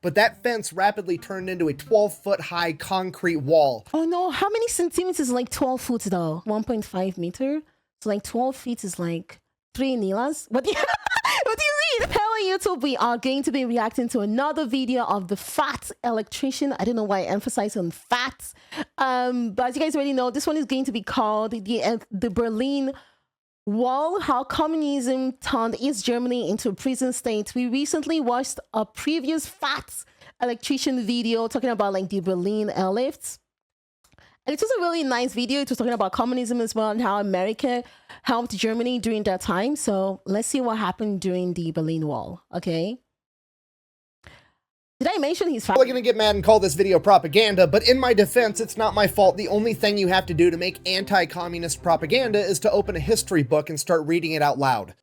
but that fence rapidly turned into a 12-foot high concrete wall. Oh no, how many centimeters is like 12 foot though? 1.5 meter? So like 12 feet is like 3 Nilas? What do you, what do you mean? Hello YouTube, we are going to be reacting to another video of the fat electrician. I don't know why I emphasize on fat. But as you guys already know, this one is going to be called the Berlin Wall, how communism turned East Germany into a prison state. We recently watched a previous fat electrician video talking about like the Berlin airlifts. And it was a really nice video. It was talking about communism as well and how America helped Germany during that time. So let's see what happened during the Berlin Wall, okay? Did I mention he's fat? I'm gonna get mad and call this video propaganda, but in my defense, it's not my fault. The only thing you have to do to make anti-communist propaganda is to open a history book and start reading it out loud.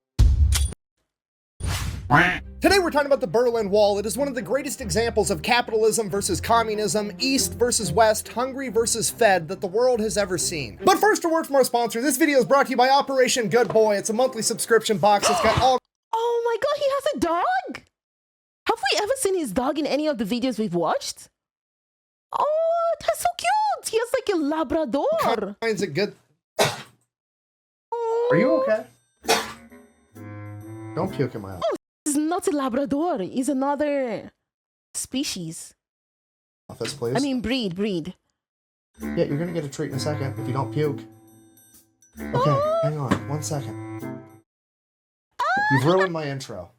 Today we're talking about the Berlin Wall. It is one of the greatest examples of capitalism versus communism, East versus West, hungry versus fed that the world has ever seen. But first, a word from our sponsor. This video is brought to you by Operation Good Boy. It's a monthly subscription box that's got all— Oh my god, he has a dog? Have we ever seen his dog in any of the videos we've watched? Oh, that's so cute. He has like a Labrador. kinds of good— Are you okay? Don't puke in my house. Oh, it's not a Labrador. It's another species. Office, please. I mean, breed. Yeah, you're gonna get a treat in a second if you don't puke. Okay, hang on, 1 second. You've ruined my intro.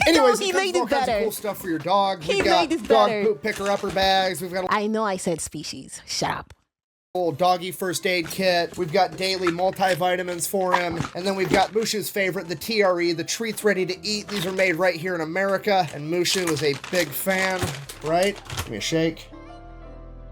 Anyways, he it comes made with all it kinds of better. cool stuff for your dog. He We've got made it dog better. poop picker-upper bags. We've got a I know I said species. Shut up. little doggy first aid kit. We've got daily multivitamins for him. And then we've got Mushu's favorite, the TRE, the treats ready to eat. These are made right here in America. And Mushu is a big fan, right? Give me a shake.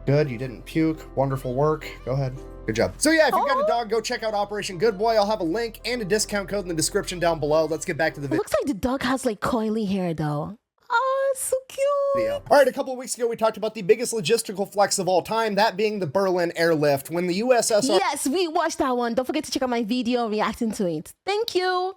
Good, you didn't puke. Wonderful work. Go ahead. Good job. So yeah, if you've got a dog, go check out Operation Good Boy. I'll have a link and a discount code in the description down below. Let's get back to the It video. looks like the dog has like coily hair though. Oh, it's so cute. All right, a couple of weeks ago, we talked about the biggest logistical flex of all time, that being the Berlin airlift. When the USSR Yes, we watched that one. Don't forget to check out my video reacting to it. Thank you.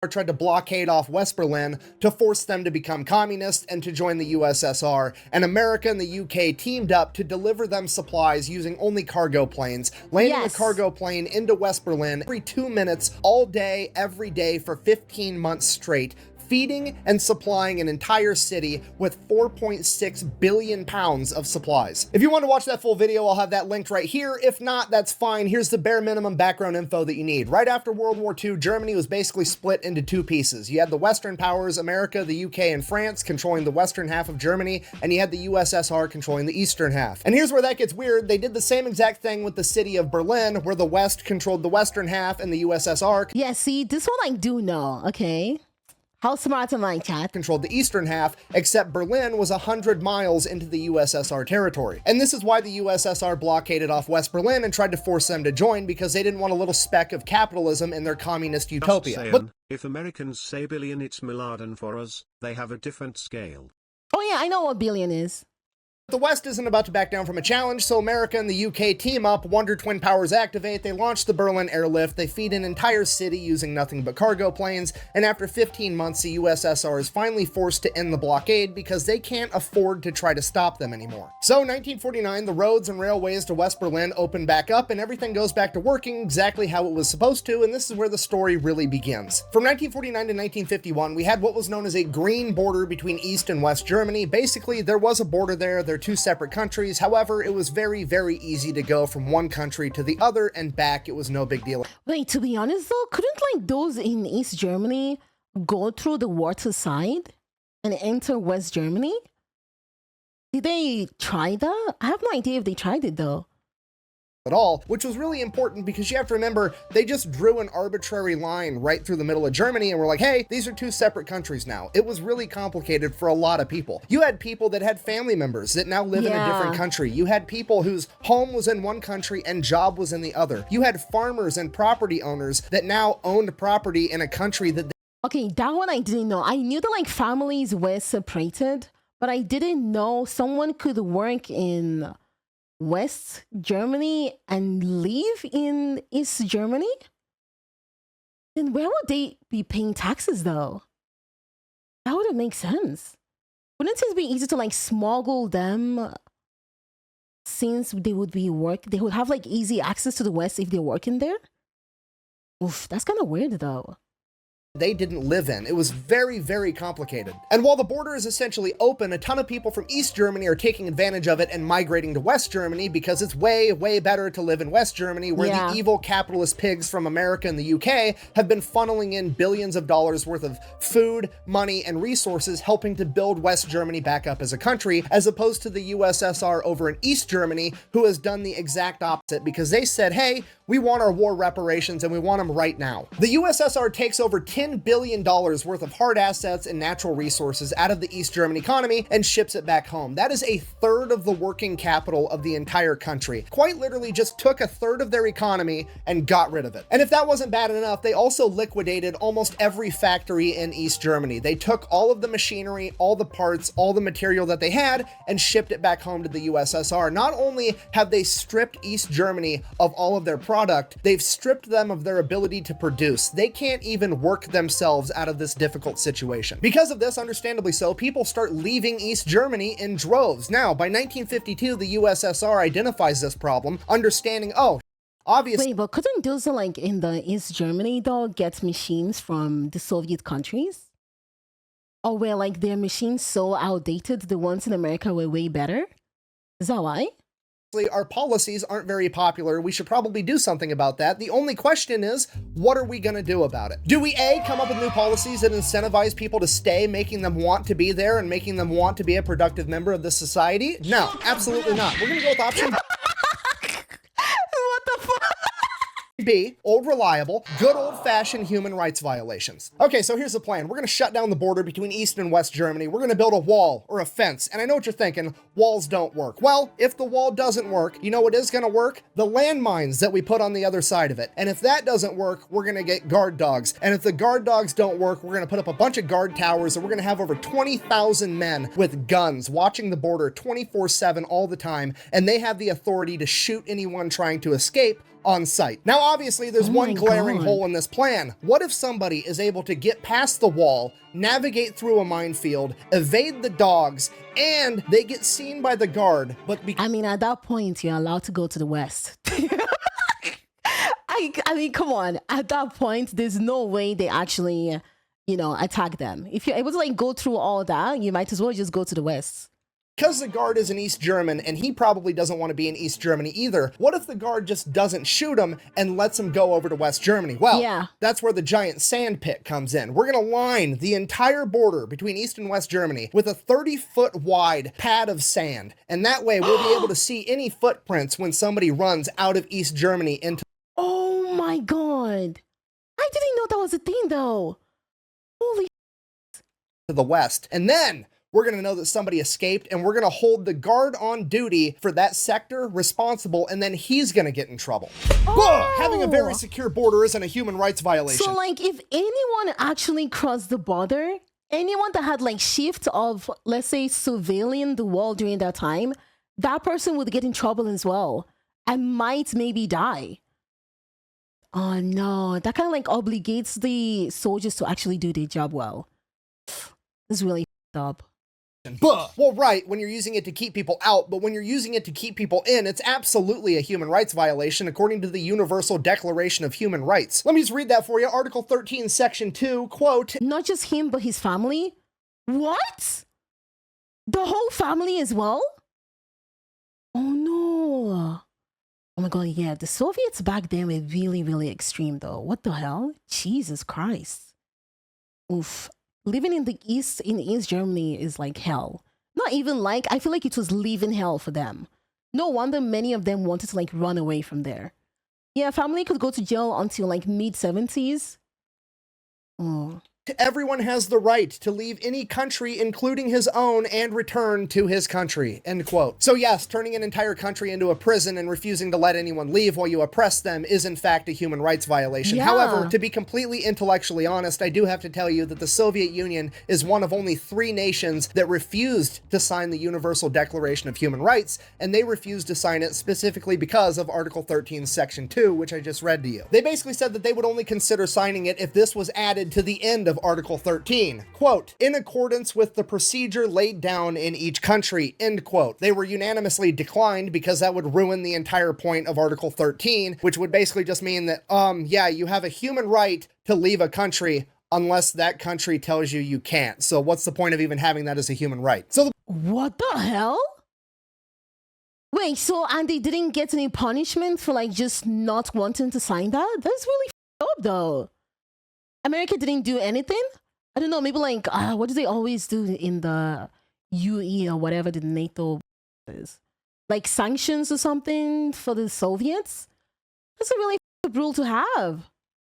tried to blockade off West Berlin to force them to become communist and to join the USSR, and America and the UK teamed up to deliver them supplies using only cargo planes, landing Yes. a cargo plane into West Berlin every 2 minutes, all day, every day for 15 months straight, feeding and supplying an entire city with 4.6 billion pounds of supplies. If you want to watch that full video, I'll have that linked right here. If not, that's fine. Here's the bare minimum background info that you need. Right after World War II, Germany was basically split into two pieces. You had the Western powers, America, the UK, and France, controlling the western half of Germany, and you had the USSR controlling the eastern half. And here's where that gets weird. They did the same exact thing with the city of Berlin, where the West controlled the western half and the USSR Yeah, see, this one I do know, okay? How smart am I, chat? controlled the eastern half, except Berlin was 100 miles into the USSR territory. And this is why the USSR blockaded off West Berlin and tried to force them to join, because they didn't want a little speck of capitalism in their communist utopia. But If Americans say billion, it's milliarden for us. They have a different scale. Oh yeah, I know what billion is. the West isn't about to back down from a challenge, so America and the UK team up, Wonder Twin powers activate, they launch the Berlin airlift, they feed an entire city using nothing but cargo planes, and after 15 months, the USSR is finally forced to end the blockade because they can't afford to try to stop them anymore. So 1949, the roads and railways to West Berlin open back up, and everything goes back to working exactly how it was supposed to, and this is where the story really begins. From 1949 to 1951, we had what was known as a green border between East and West Germany. Basically, there was a border there, they're two separate countries. However, it was very, very easy to go from one country to the other and back. It was no big deal. Wait, to be honest though, couldn't like those in East Germany go through the water side and enter West Germany? Did they try that? I have no idea if they tried it though. At all, which was really important because you have to remember, they just drew an arbitrary line right through the middle of Germany and were like, hey, these are two separate countries now. It was really complicated for a lot of people. You had people that had family members that now live in a different country. You had people whose home was in one country and job was in the other. You had farmers and property owners that now owned property in a country that Okay, that one I didn't know. I knew that like families were separated, but I didn't know someone could work in West Germany and live in East Germany? Then where would they be paying taxes though? That wouldn't make sense. Wouldn't it be easy to like smuggle them since they would have like easy access to the West if they're working there? Oof, that's kind of weird though. They didn't live in. It was very, very complicated. And while the border is essentially open, a ton of people from East Germany are taking advantage of it and migrating to West Germany because it's way, way better to live in West Germany, where the evil capitalist pigs from America and the UK have been funneling in billions of dollars worth of food, money, and resources, helping to build West Germany back up as a country, as opposed to the USSR over in East Germany, who has done the exact opposite because they said, hey, we want our war reparations and we want them right now. The USSR takes over $10 billion worth of hard assets and natural resources out of the East German economy and ships it back home. That is a third of the working capital of the entire country. Quite literally just took a third of their economy and got rid of it. And if that wasn't bad enough, they also liquidated almost every factory in East Germany. They took all of the machinery, all the parts, all the material that they had and shipped it back home to the USSR. Not only have they stripped East Germany of all of their product, they've stripped them of their ability to produce. They can't even work themselves out of this difficult situation. Because of this, understandably so, people start leaving East Germany in droves. Now, by 1952, the USSR identifies this problem, understanding, oh, obviously— Wait, but couldn't those like in the East Germany though get machines from the Soviet countries? Or were like their machines so outdated, the ones in America were way better? Is that why? our policies aren't very popular. We should probably do something about that. The only question is, what are we going to do about it? Do we A, come up with new policies that incentivize people to stay, making them want to be there and making them want to be a productive member of this society? No, absolutely not. We're going to go with option What the fuck? B, old reliable, good old-fashioned human rights violations. Okay, so here's the plan. We're going to shut down the border between East and West Germany. We're going to build a wall or a fence. And I know what you're thinking, walls don't work. Well, if the wall doesn't work, you know what is going to work? The landmines that we put on the other side of it. And if that doesn't work, we're going to get guard dogs. And if the guard dogs don't work, we're going to put up a bunch of guard towers, and we're going to have over 20,000 men with guns watching the border 24/7 all the time. And they have the authority to shoot anyone trying to escape on site. Now, obviously, there's one glaring hole in this plan. What if somebody is able to get past the wall, navigate through a minefield, evade the dogs, and they get seen by the guard, but I mean, at that point, you're allowed to go to the West. I mean, come on. At that point, there's no way they actually, attack them. If you're able to, go through all that, you might as well just go to the West. Because the guard is an East German, and he probably doesn't want to be in East Germany either, what if the guard just doesn't shoot him and lets him go over to West Germany? Well, yeah, that's where the giant sand pit comes in. We're going to line the entire border between East and West Germany with a 30-foot wide pad of sand, and that way we'll be able to see any footprints when somebody runs out of East Germany into— Oh my god. I didn't know that was a thing, though. Holy to the West. And then we're going to know that somebody escaped, and we're going to hold the guard on duty for that sector responsible, and then he's going to get in trouble. Oh! Having a very secure border isn't a human rights violation. So, if anyone actually crossed the border, anyone that had, shift of, let's say, surveilling the wall during that time, that person would get in trouble as well and might maybe die. Oh, no. That kind of, obligates the soldiers to actually do their job well. This is really f***ed up. Well, right, when you're using it to keep people out, but when you're using it to keep people in, it's absolutely a human rights violation according to the Universal Declaration of Human Rights. Let me just read that for you. Article 13, Section 2, quote, "Not just him, but his family." What? The whole family as well? Oh, no. Oh my god, yeah, the Soviets back then were really, really extreme, though. What the hell? Jesus Christ. Oof. Living in East Germany is like hell. Not even I feel like it was living hell for them. No wonder many of them wanted to run away from there. Yeah, family could go to jail until mid-70s. Oh. Everyone has the right to leave any country, including his own, and return to his country, end quote. So yes, turning an entire country into a prison and refusing to let anyone leave while you oppress them is in fact a human rights violation. Yeah. However, to be completely intellectually honest, I do have to tell you that the Soviet Union is one of only 3 nations that refused to sign the Universal Declaration of Human Rights, and they refused to sign it specifically because of Article 13, Section 2, which I just read to you. They basically said that they would only consider signing it if this was added to the end of of Article 13. Quote, in accordance with the procedure laid down in each country, end quote. They were unanimously declined because that would ruin the entire point of Article 13, which would basically just mean that, yeah, you have a human right to leave a country unless that country tells you you can't. So what's the point of even having that as a human right? So what the hell? Wait, so and they didn't get any punishment for like just not wanting to sign that? That's really f***ed up though. America didn't do anything? I don't know, maybe like, what do they always do in the UE or whatever the NATO is? Like sanctions or something for the Soviets? That's a really f***ed rule to have.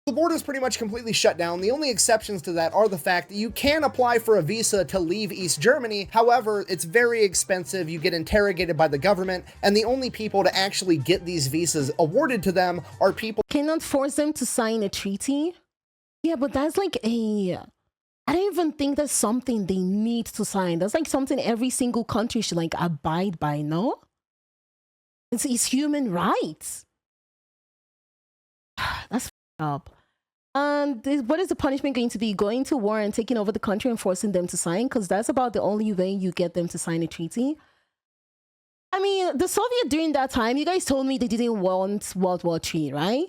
the border is pretty much completely shut down. The only exceptions to that are the fact that you can apply for a visa to leave East Germany. However, it's very expensive. You get interrogated by the government, and the only people to actually get these visas awarded to them are people. Cannot force them to sign a treaty. Yeah, but that's like I don't even think that's something they need to sign. That's like something every single country should like abide by, no? It's human rights. That's up. What is the punishment going to be? Going to war and taking over the country and forcing them to sign? Because that's about the only way you get them to sign a treaty. I mean, the Soviet during that time, you guys told me they didn't want World War III, right?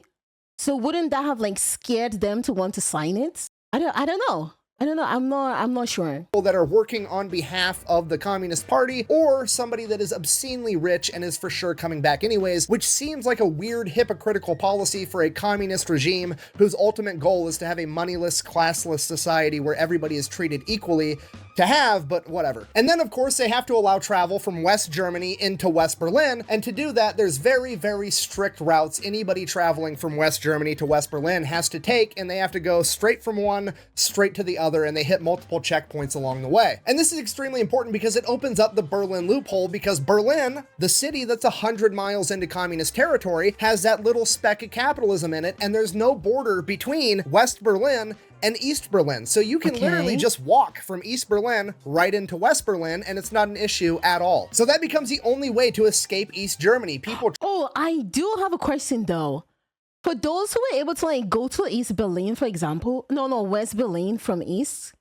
So wouldn't that have like scared them to want to sign it? I don't know. I'm not sure. That are working on behalf of the Communist Party, or somebody that is obscenely rich and is for sure coming back anyways, which seems like a weird hypocritical policy for a communist regime whose ultimate goal is to have a moneyless, classless society where everybody is treated equally to have, but whatever. And then of course they have to allow travel from West Germany into West Berlin, and to do that there's very, very strict routes anybody traveling from West Germany to West Berlin has to take, and they have to go straight from one straight to the other, and they hit multiple checkpoints along the way. And this is extremely important because it opens up the Berlin loophole, because Berlin, the city that's 100 miles into communist territory, has that little speck of capitalism in it, and there's no border between West Berlin and East Berlin. So you can literally just walk from East Berlin right into West Berlin, and it's not an issue at all. So that becomes the only way to escape East Germany. People. Oh, I do have a question though. For those who were able to like go to East Berlin, for example, no, West Berlin from East.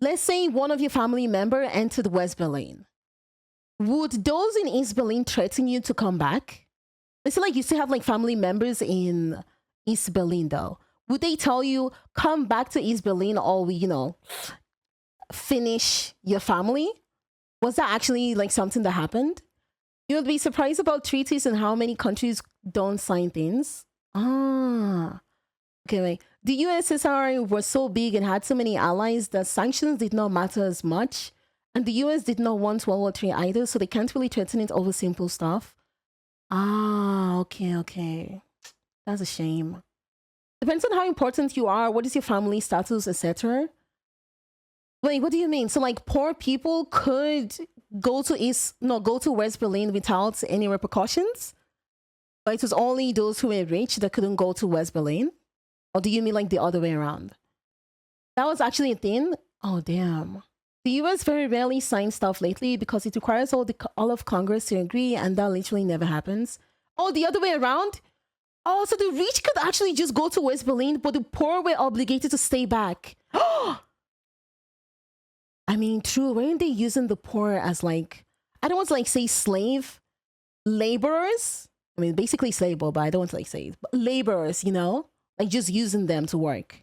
Let's say one of your family member entered West Berlin. Would those in East Berlin threaten you to come back? It's like you still have like family members in East Berlin though. Would they tell you, come back to East Berlin or we, finish your family? Was that actually like something that happened? You would be surprised about treaties and how many countries don't sign things. Okay, wait. The USSR was so big and had so many allies that sanctions did not matter as much. And the US did not want World War III either, so they can't really threaten it over simple stuff. Okay. That's a shame. Depends on how important you are, what is your family status, etc. Wait, what do you mean? So like poor people could go to West Berlin without any repercussions? But it was only those who were rich that couldn't go to West Berlin? Or do you mean like the other way around? That was actually a thing? Oh, damn. The US very rarely signs stuff lately because it requires all of Congress to agree, and that literally never happens. Oh, the other way around? Oh, so the rich could actually just go to West Berlin, but the poor were obligated to stay back. I mean, true, weren't they using the poor as like, I don't want to like say slave laborers? I mean, basically slave, but I don't want to like say laborers, like just using them to work.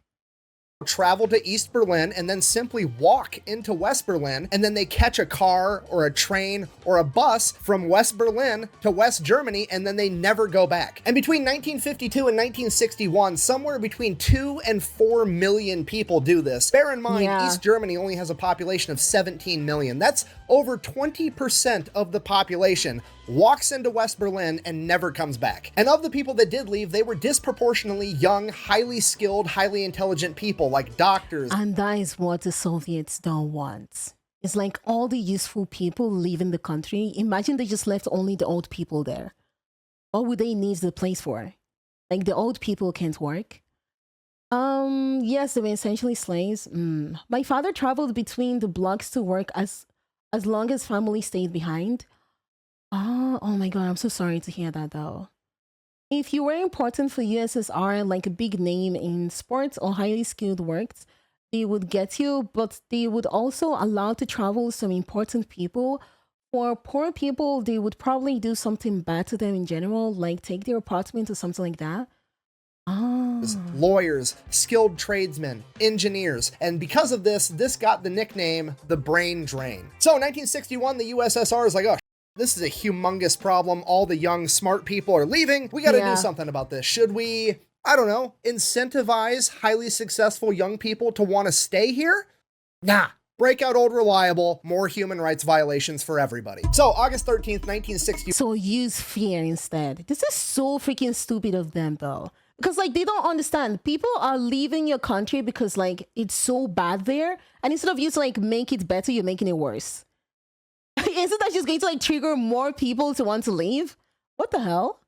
Travel to East Berlin and then simply walk into West Berlin, and then they catch a car or a train or a bus from West Berlin to West Germany, and then they never go back. And between 1952 and 1961, somewhere between 2 and 4 million people do this. Bear in mind, East Germany only has a population of 17 million. That's over 20% of the population walks into West Berlin and never comes back. And of the people that did leave, they were disproportionately young, highly skilled, highly intelligent people like doctors. And that is what the Soviets don't want. It's like all the useful people leaving the country. Imagine they just left only the old people there. What would they need the place for? Like the old people can't work. Yes, they were essentially slaves. My father traveled between the blocks to work as long as family stayed behind. Oh my God, I'm so sorry to hear that though. if you were important for USSR, like a big name in sports or highly skilled works, they would get you, but they would also allow to travel some important people. For poor people, they would probably do something bad to them in general, like take their apartment or something like that. Lawyers, skilled tradesmen, engineers, and because of this got the nickname the brain drain. So in 1961, the USSR is like, oh, this is a humongous problem. All the young, smart people are leaving. We got to do something about this. Should we, I don't know, incentivize highly successful young people to want to stay here? Nah. Break out old reliable, more human rights violations for everybody. So August 13th, 1960. So use fear instead. This is so freaking stupid of them though. Because like they don't understand. People are leaving your country because like it's so bad there. And instead of you to like make it better, you're making it worse. Isn't that just going to like trigger more people to want to leave? What the hell?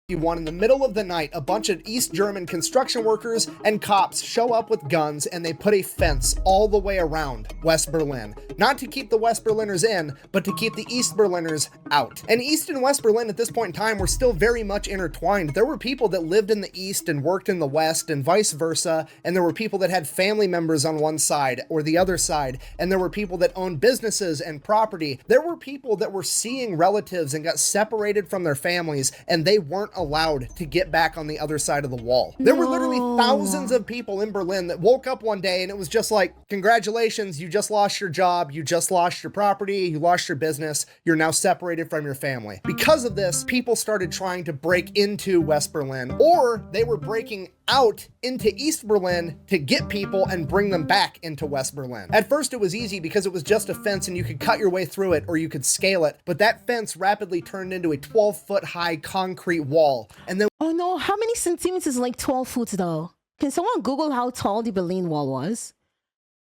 In the middle of the night, a bunch of East German construction workers and cops show up with guns and they put a fence all the way around West Berlin. Not to keep the West Berliners in, but to keep the East Berliners out. And East and West Berlin at this point in time were still very much intertwined. There were people that lived in the East and worked in the West and vice versa, and there were people that had family members on one side or the other side, and there were people that owned businesses and property. There were people that were seeing relatives and got separated from their families, and they weren't allowed to get back on the other side of the wall. There were literally thousands of people in Berlin that woke up one day and it was just like, congratulations, you just lost your job, you just lost your property, you lost your business, you're now separated from your family. Because of this, people started trying to break into West Berlin, or they were breaking out into East Berlin to get people and bring them back into West Berlin. At first it was easy because it was just a fence and you could cut your way through it or you could scale it, but that fence rapidly turned into a 12-foot high concrete wall. And then oh no, how many centimeters is like 12 foot though? Can someone Google how tall the Berlin Wall was?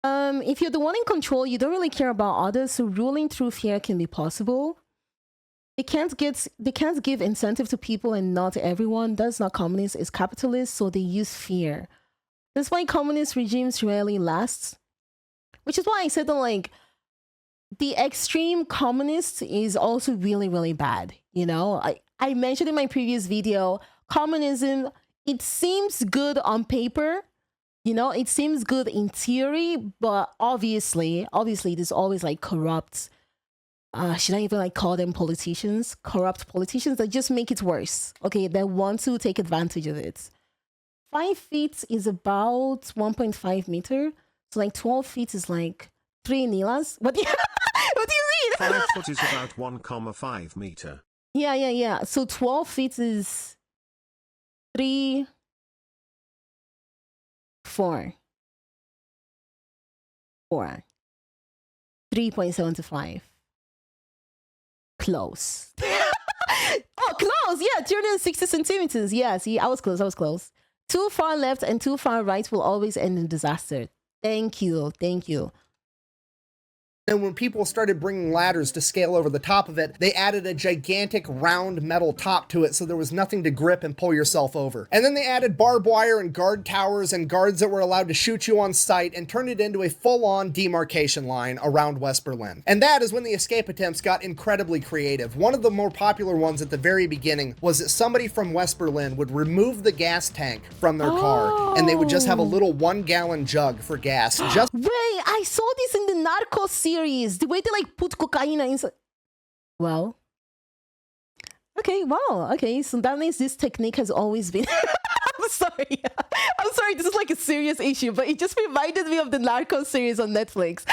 If you're the one in control, you don't really care about others, so ruling through fear can be possible. They can't give incentive to people and not everyone. That's not communist, it's capitalist, so they use fear. That's why communist regimes rarely last. Which is why I said that like the extreme communist is also really, really bad. You know, I mentioned in my previous video, communism, it seems good on paper. You know, it seems good in theory, but obviously there's always like corrupt, should I even like call them politicians? Corrupt politicians that just make it worse. Okay, they want to take advantage of it. 5 feet is about 1.5 meter. So like 12 feet is like 3 nilas. What do you, what do you mean? 5 foot is about 1,5 meter. Yeah. So 12 feet is 3, 4. 3.75. Close. Oh, close. Yeah, 260 centimeters. Yeah, see, I was close. Too far left and too far right will always end in disaster. Thank you. And when people started bringing ladders to scale over the top of it, they added a gigantic round metal top to it so there was nothing to grip and pull yourself over. And then they added barbed wire and guard towers and guards that were allowed to shoot you on sight and turned it into a full-on demarcation line around West Berlin. And that is when the escape attempts got incredibly creative. One of the more popular ones at the very beginning was that somebody from West Berlin would remove the gas tank from their car and they would just have a little 1-gallon jug for gas. Wait, I saw this in the Narcos series. The way they like put cocaine inside. Well, okay. So that means this technique has always been. I'm sorry. This is like a serious issue, but it just reminded me of the Narcos series on Netflix.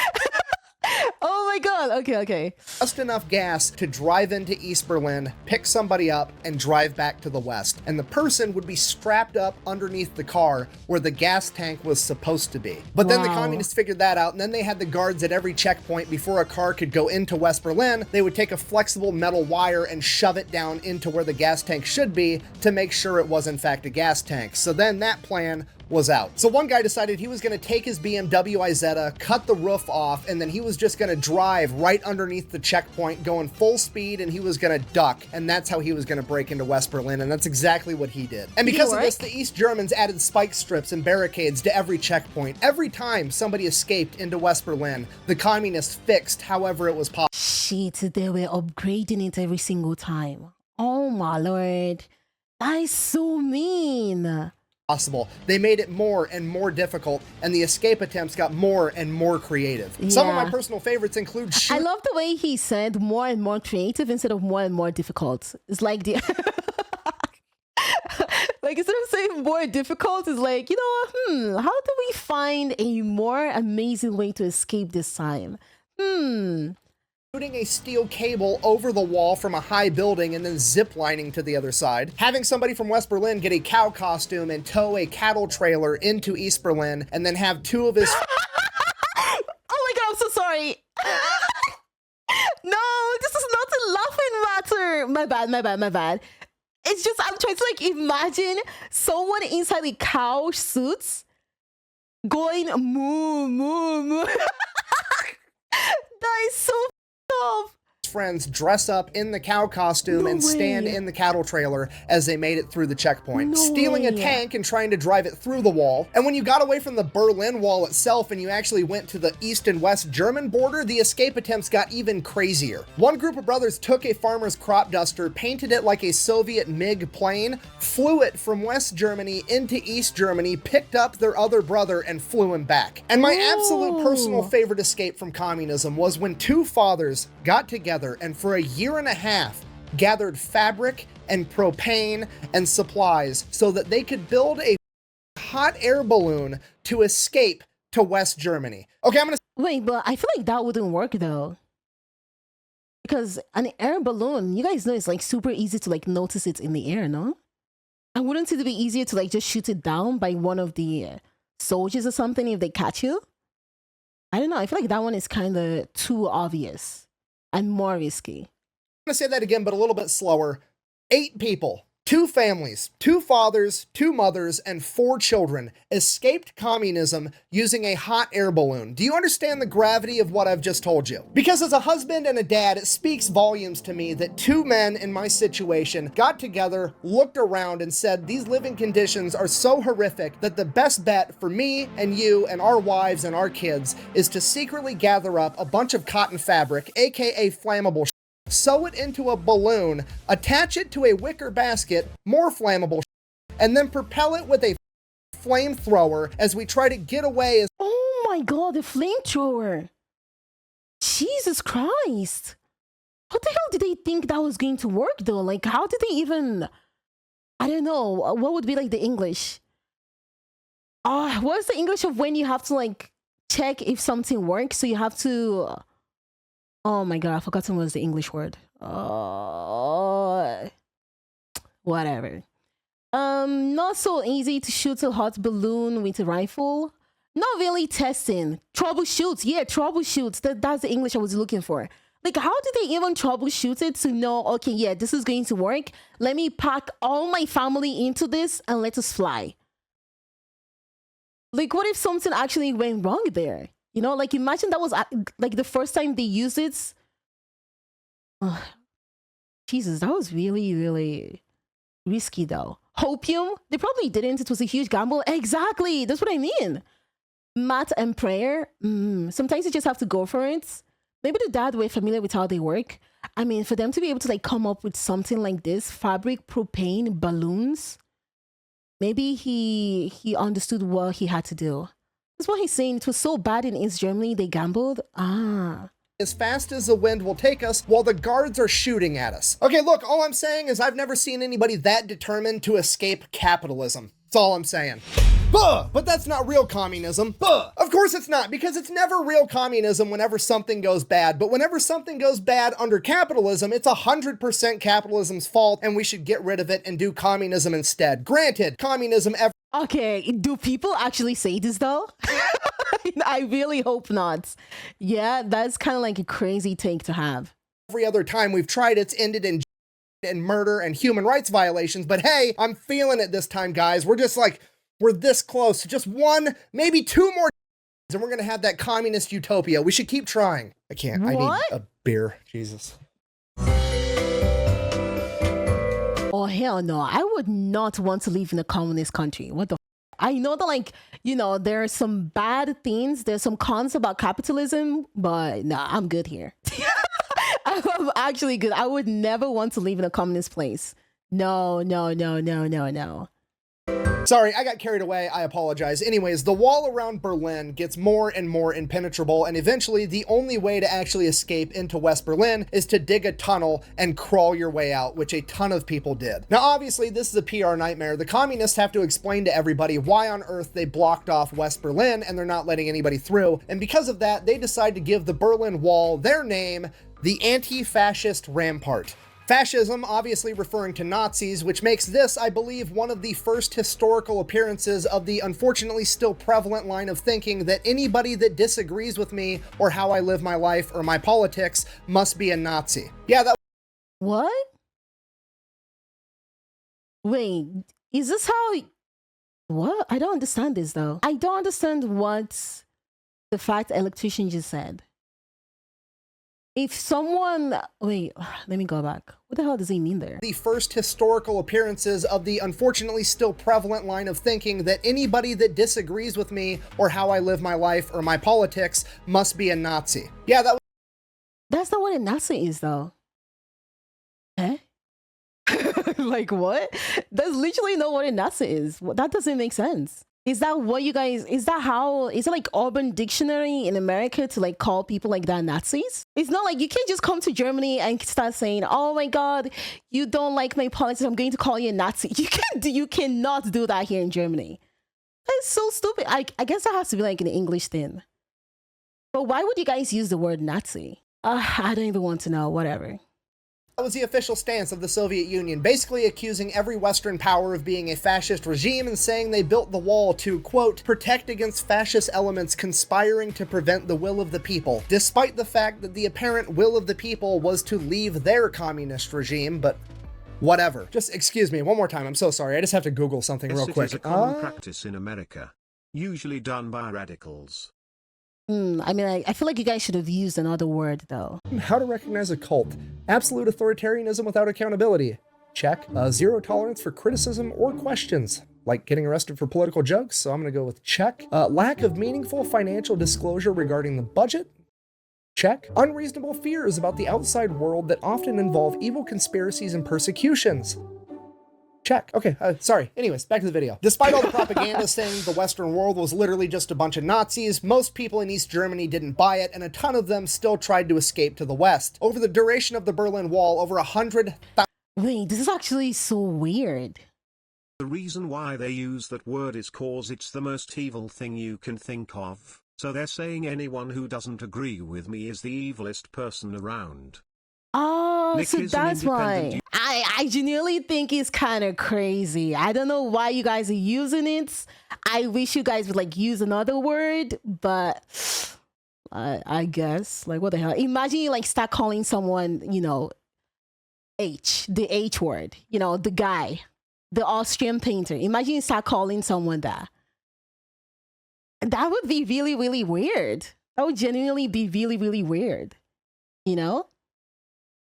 Oh my god. Okay. Just enough gas to drive into East Berlin, pick somebody up, and drive back to the west. And the person would be strapped up underneath the car where the gas tank was supposed to be. But then the communists figured that out, and then they had the guards at every checkpoint before a car could go into West Berlin. They would take a flexible metal wire and shove it down into where the gas tank should be to make sure it was in fact a gas tank. So then that plan was out. So one guy decided he was going to take his BMW Isetta, cut the roof off, and then he was just going to drive right underneath the checkpoint going full speed, and he was going to duck, and that's how he was going to break into West Berlin, and that's exactly what he did. And because of this, the East Germans added spike strips and barricades to every checkpoint. Every time somebody escaped into West Berlin, the communists fixed however it was possible. Shit, they were upgrading it every single time. Oh my lord. That is so mean. Possible. They made it more and more difficult, and the escape attempts got more and more creative. Some of my personal favorites include I love the way he said more and more creative instead of more and more difficult. It's like the like instead of saying more difficult, it's like, you know, how do we find a more amazing way to escape this time? Putting a steel cable over the wall from a high building and then ziplining to the other side. Having somebody from West Berlin get a cow costume and tow a cattle trailer into East Berlin and then have two of his... Oh my god, I'm so sorry. No, this is not a laughing matter. My bad. It's just, I'm trying to like imagine someone inside the cow suits going moo, moo, moo. That is so f***ed. friends dress up in the cow costume and stand in the cattle trailer as they made it through the checkpoint, stealing a tank and trying to drive it through the wall. And when you got away from the Berlin Wall itself and you actually went to the East and West German border, the escape attempts got even crazier. One group of brothers took a farmer's crop duster, painted it like a Soviet MiG plane, flew it from West Germany into East Germany, picked up their other brother and flew him back. And my absolute personal favorite escape from communism was when two fathers got together and for a year and a half gathered fabric and propane and supplies so that they could build a hot air balloon to escape to West Germany. Okay, I'm gonna... Wait, but I feel like that wouldn't work though. Because an air balloon, you guys know it's like super easy to like notice it in the air, no? And wouldn't it be easier to like just shoot it down by one of the soldiers or something if they catch you? I don't know, I feel like that one is kind of too obvious and more risky. I'm gonna say that again, but a little bit slower. 8 people, 2 families, 2 fathers, 2 mothers, and 4 children escaped communism using a hot air balloon. Do you understand the gravity of what I've just told you? Because as a husband and a dad, it speaks volumes to me that 2 men in my situation got together, looked around, and said these living conditions are so horrific that the best bet for me and you and our wives and our kids is to secretly gather up a bunch of cotton fabric, aka flammable, sew it into a balloon, attach it to a wicker basket, more flammable, and then propel it with a flamethrower as we try to get away as... Oh my god, the flamethrower! Jesus Christ! How the hell did they think that was going to work though? Like, how did they even... I don't know, what would be like the English? What's the English of when you have to like check if something works? So you have to... Oh my god, I forgot what was the English word. Whatever. Not so easy to shoot a hot balloon with a rifle. Not really testing. Troubleshoots. Yeah, troubleshoots. That's the English I was looking for. Like, how did they even troubleshoot it to know, okay, yeah, this is going to work. Let me pack all my family into this and let us fly. Like, what if something actually went wrong there? You know, like imagine that was like the first time they used it. Oh, Jesus, that was really, really risky though. Hopium, they probably didn't. It was a huge gamble. Exactly, that's what I mean. Math and prayer, sometimes you just have to go for it. Maybe the dad were familiar with how they work. I mean, for them to be able to like come up with something like this, fabric, propane, balloons, maybe he understood what he had to do. That's what he's saying. It was so bad in East Germany, they gambled. As fast as the wind will take us while the guards are shooting at us. Okay, look, all I'm saying is I've never seen anybody that determined to escape capitalism. That's all I'm saying. But that's not real communism. Of course it's not, because it's never real communism whenever something goes bad. But whenever something goes bad under capitalism, it's 100% capitalism's fault, and we should get rid of it and do communism instead. Granted, communism ever... Okay, do people actually say this though? I really hope not. Yeah, that's kind of like a crazy take to have. Every other time we've tried, it's ended in murder and human rights violations. But hey, I'm feeling it this time, guys. We're just like, we're this close to just 1, maybe 2 more, and we're gonna have that communist utopia. We should keep trying. I can't. What? I need a beer. Jesus. Oh, hell no. I would not want to live in a communist country. What the I know that, like, you know, there are some bad things. There's some cons about capitalism, but nah, I'm good here. I'm actually good. I would never want to live in a communist place. No, no, no, no, no, no. Sorry, I got carried away. I apologize. Anyways, the wall around Berlin gets more and more impenetrable, and eventually the only way to actually escape into West Berlin is to dig a tunnel and crawl your way out, which a ton of people did. Now, obviously, this is a PR nightmare. The communists have to explain to everybody why on earth they blocked off West Berlin and they're not letting anybody through, and because of that, they decide to give the Berlin Wall their name, the Anti-Fascist Rampart. Fascism obviously referring to Nazis, which makes this, I believe, one of the first historical appearances of the unfortunately still prevalent line of thinking that anybody that disagrees with me or how I live my life or my politics must be a Nazi. Yeah, that. What? Wait, is this how... What? I don't understand this, though. I don't understand what the fact Electrician just said. If someone... Wait, let me go back. What the hell does he mean there? The first historical appearances of the unfortunately still prevalent line of thinking that anybody that disagrees with me or how I live my life or my politics must be a Nazi. Yeah, that. That's not what a Nazi is, though. Eh? Like, what? That's literally not what a Nazi is. That doesn't make sense. Is that what you guys, is that how, is it like Urban Dictionary in America to like call people like that Nazis? It's not like you can't just come to Germany and start saying, oh my God, you don't like my politics, I'm going to call you a Nazi. You cannot do that here in Germany. That's so stupid. I guess that has to be like an English thing. But why would you guys use the word Nazi? I don't even want to know, whatever. That was the official stance of the Soviet Union, basically accusing every Western power of being a fascist regime and saying they built the wall to, quote, protect against fascist elements conspiring to prevent the will of the people, despite the fact that the apparent will of the people was to leave their communist regime, but whatever. Just excuse me one more time, I'm so sorry, I just have to Google something real quick. It is a common practice in America, usually done by radicals. I mean, I feel like you guys should have used another word, though. How to recognize a cult. Absolute authoritarianism without accountability. Check. Zero tolerance for criticism or questions. Like getting arrested for political jokes, so I'm going to go with check. Lack of meaningful financial disclosure regarding the budget. Check. Unreasonable fears about the outside world that often involve evil conspiracies and persecutions. Check. Okay, sorry. Anyways, back to the video. Despite all the propaganda saying the Western world was literally just a bunch of Nazis, most people in East Germany didn't buy it, and a ton of them still tried to escape to the West. Over the duration of the Berlin Wall, over 100,000... Wait, this is actually so weird. The reason why they use that word is cause it's the most evil thing you can think of. So they're saying anyone who doesn't agree with me is the evilest person around. Oh, Nick, so that's why. I genuinely think it's kind of crazy. I don't know why you guys are using it. I wish you guys would like use another word, but I guess, like, what the hell? Imagine you like start calling someone, you know, the H word, you know, the guy, the Austrian painter. Imagine you start calling someone that. That would be really, really weird. That would genuinely be really, really weird, you know?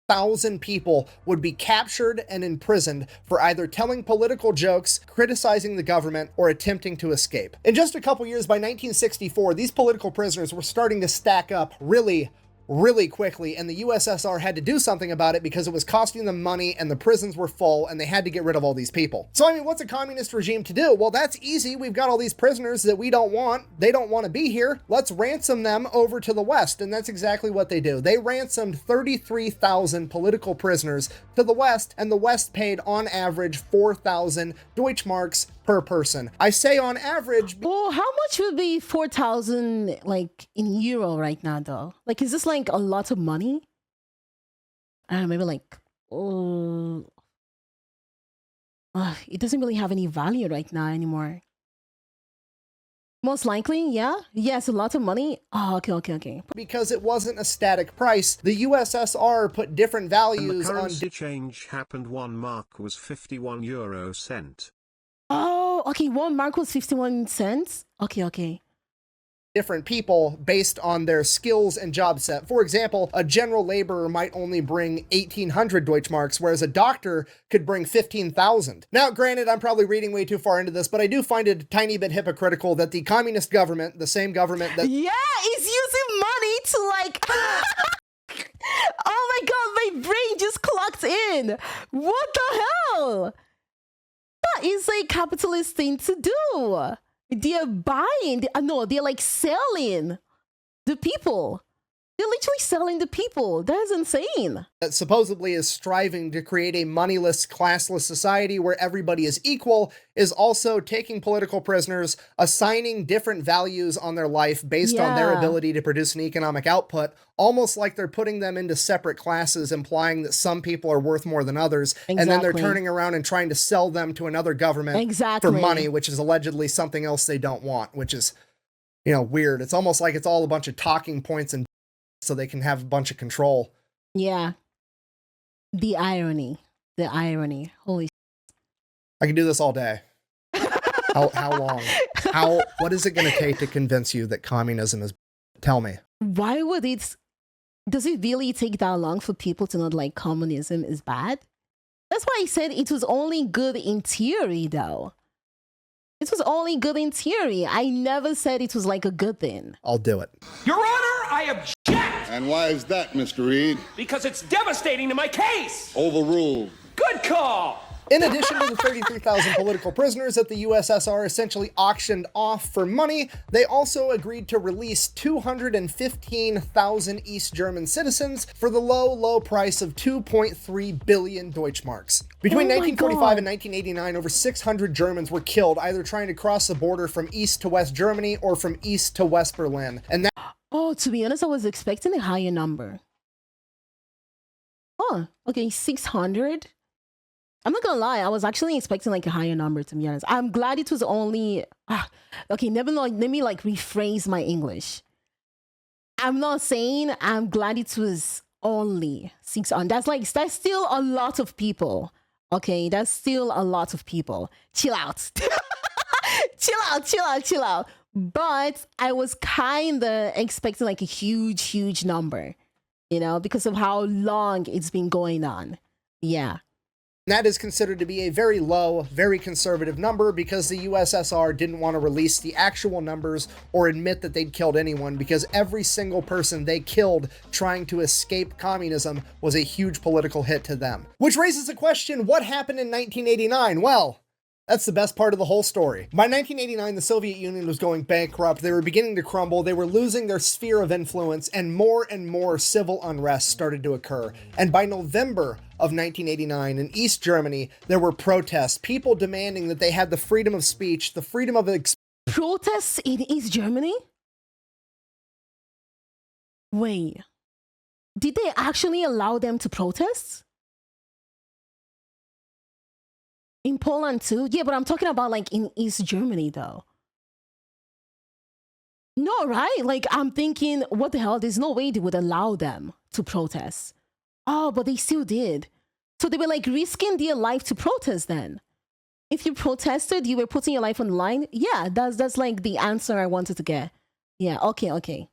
1,000 people would be captured and imprisoned for either telling political jokes, criticizing the government, or attempting to escape. In just a couple years, by 1964, these political prisoners were starting to stack up really quickly, and the USSR had to do something about it because it was costing them money and the prisons were full and they had to get rid of all these people. So I mean, what's a communist regime to do? Well, that's easy. We've got all these prisoners that we don't want. They don't want to be here. Let's ransom them over to the West. And that's exactly what they do. They ransomed 33,000 political prisoners to the West, and the West paid on average 4,000 Deutschmarks per person. I say on average. Well, how much would be 4,000 like in euro right now, though? Like, is this like a lot of money? I don't know, maybe like, it doesn't really have any value right now anymore. Most likely, yeah. Yes, a lot of money. Oh, okay. Because it wasn't a static price, the USSR put different values and the currency change happened. 1 mark was 51 euro cent. Oh, okay. 1 mark was 51 cents. Okay. Different people based on their skills and job set. For example, a general laborer might only bring 1,800 Deutschmarks, whereas a doctor could bring 15,000. Now, granted, I'm probably reading way too far into this, but I do find it a tiny bit hypocritical that the communist government, the same government that— yeah, is using money to like— oh my God, my brain just clocked in. What the hell? That is a capitalist thing to do. They're buying, they're like selling the people. They're literally selling the people. That is insane. That supposedly is striving to create a moneyless, classless society where everybody is equal, is also taking political prisoners, assigning different values on their life based on their ability to produce an economic output, almost like they're putting them into separate classes, implying that some people are worth more than others, and then they're turning around and trying to sell them to another government for money, which is allegedly something else they don't want, which is, weird. It's almost like it's all a bunch of talking points and so they can have a bunch of control. Yeah. The irony. Holy I can do this all day. How long? What is it going to take to convince you that communism is... Tell me. Why would it... Does it really take that long for people to not like communism is bad? That's why I said it was only good in theory, though. It was only good in theory. I never said it was like a good thing. I'll do it. Your Honor, I object! And why is that, Mr. Reed? Because it's devastating to my case! Overruled. Good call! In addition to the 33,000 political prisoners that the USSR essentially auctioned off for money, they also agreed to release 215,000 East German citizens for the low price of 2.3 billion Deutschmarks. Between 1945 and 1989, over 600 Germans were killed either trying to cross the border from East to West Germany or from East to West Berlin. And that... Oh, to be honest, I was expecting a higher number. Oh, okay, 600. I'm not gonna lie, I was actually expecting like a higher number, to be honest. I'm glad it was only... okay, let me like rephrase my English. I'm not saying I'm glad it was only 600. That's still a lot of people. Okay, that's still a lot of people. Chill out. chill out. But I was kind of expecting like a huge number, because of how long it's been going on. Yeah. That is considered to be a very low, very conservative number because the USSR didn't want to release the actual numbers or admit that they'd killed anyone, because every single person they killed trying to escape communism was a huge political hit to them. Which raises the question, what happened in 1989? Well, that's the best part of the whole story. By 1989, the Soviet Union was going bankrupt, they were beginning to crumble, they were losing their sphere of influence, and more civil unrest started to occur. And by November of 1989, in East Germany, there were protests, people demanding that they had the freedom of speech, the freedom of protests in East Germany? Wait, did they actually allow them to protest? In Poland too? Yeah, but I'm talking about like in East Germany though. No, right? Like I'm thinking, what the hell? There's no way they would allow them to protest. Oh, but they still did. So they were like risking their life to protest then. If you protested, you were putting your life on the line? Yeah, that's like the answer I wanted to get. Yeah, okay.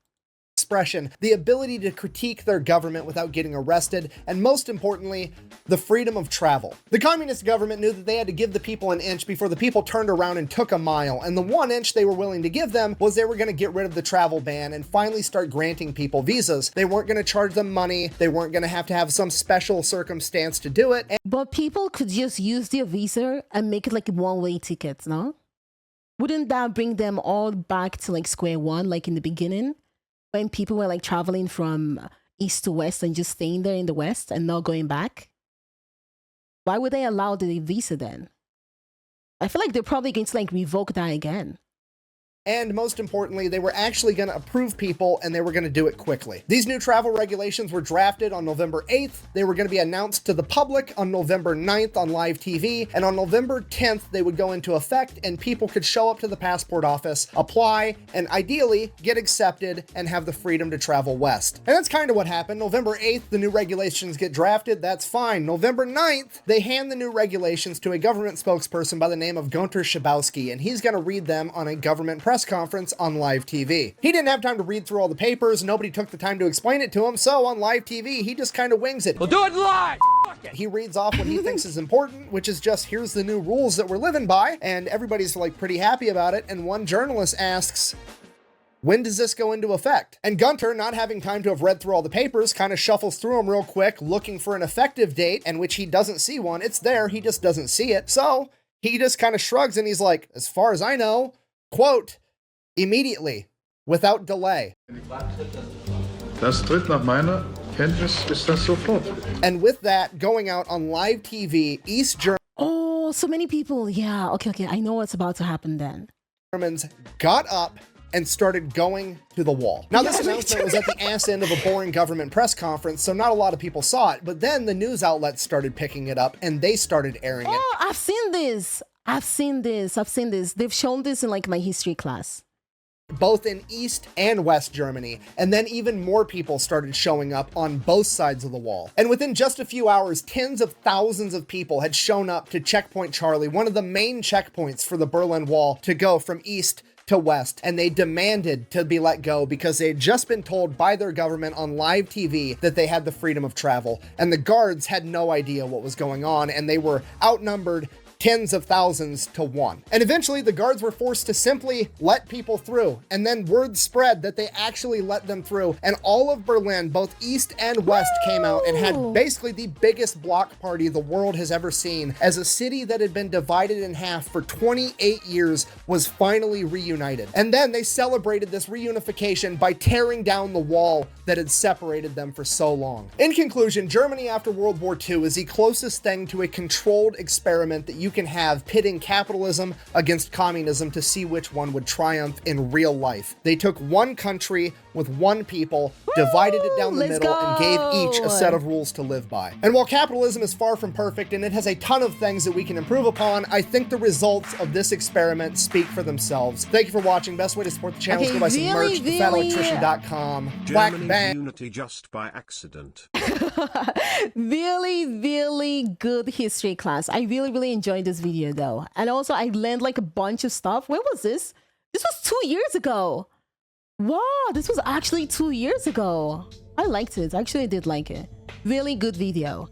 Expression, the ability to critique their government without getting arrested, and most importantly, the freedom of travel. The communist government knew that they had to give the people an inch before the people turned around and took a mile, and the 1 inch they were willing to give them was they were going to get rid of the travel ban and finally start granting people visas. They weren't going to charge them money, they weren't going to have some special circumstance to do it. But people could just use their visa and make it like one-way tickets, no? Wouldn't that bring them all back to like square one, like in the beginning? When people were like traveling from east to west and just staying there in the west and not going back? Why would they allow the visa then? I feel like they're probably going to like revoke that again. And most importantly, they were actually going to approve people and they were going to do it quickly. These new travel regulations were drafted on November 8th. They were going to be announced to the public on November 9th on live TV. And on November 10th, they would go into effect and people could show up to the passport office, apply, and ideally get accepted and have the freedom to travel west. And that's kind of what happened. November 8th, the new regulations get drafted. That's fine. November 9th, they hand the new regulations to a government spokesperson by the name of Gunter Schabowski, and he's going to read them on a government press conference on live TV. He didn't have time to read through all the papers, nobody took the time to explain it to him, so on live TV, he just kind of wings it. We'll do it live! He reads off what he thinks is important, which is just, here's the new rules that we're living by, and everybody's like pretty happy about it, and one journalist asks, When does this go into effect? And Gunter, not having time to have read through all the papers, kind of shuffles through them real quick, looking for an effective date, and which he doesn't see one. It's there, he just doesn't see it. So he just kind of shrugs and he's like, as far as I know, quote, immediately, without delay. Das tritt nach meiner Kenntnis ist das sofort. And with that, going out on live TV, East Oh, so many people. Yeah, okay, I know what's about to happen then. Germans got up and started going to the wall. Now, this announcement was at the ass end of a boring government press conference, so not a lot of people saw it, but then the news outlets started picking it up and they started airing it. Oh, I've seen this. They've shown this in like my history class. Both in East and West Germany, and then even more people started showing up on both sides of the wall. And within just a few hours, tens of thousands of people had shown up to Checkpoint Charlie, one of the main checkpoints for the Berlin Wall, to go from east to west, and they demanded to be let go because they had just been told by their government on live TV that they had the freedom of travel, and the guards had no idea what was going on, and they were outnumbered tens of thousands to one. And eventually the guards were forced to simply let people through, and then word spread that they actually let them through, and all of Berlin, both east and west, came out and had basically the biggest block party the world has ever seen, as a city that had been divided in half for 28 years was finally reunited. And then they celebrated this reunification by tearing down the wall that had separated them for so long. In conclusion, Germany after World War II is the closest thing to a controlled experiment that you can have, pitting capitalism against communism to see which one would triumph in real life. They took one country with one people, divided it down the middle, and gave each a set of rules to live by. And while capitalism is far from perfect and it has a ton of things that we can improve upon, I think the results of this experiment speak for themselves. Thank you for watching. Best way to support the channel is go buy some merch, thefatelectrician.com. Whack bang. Unity just by accident. Really good history class. I really enjoyed this video though. And also I learned like a bunch of stuff. When was this? This was 2 years ago. Wow, this was actually 2 years ago. I liked it. I actually did like it. Really good video.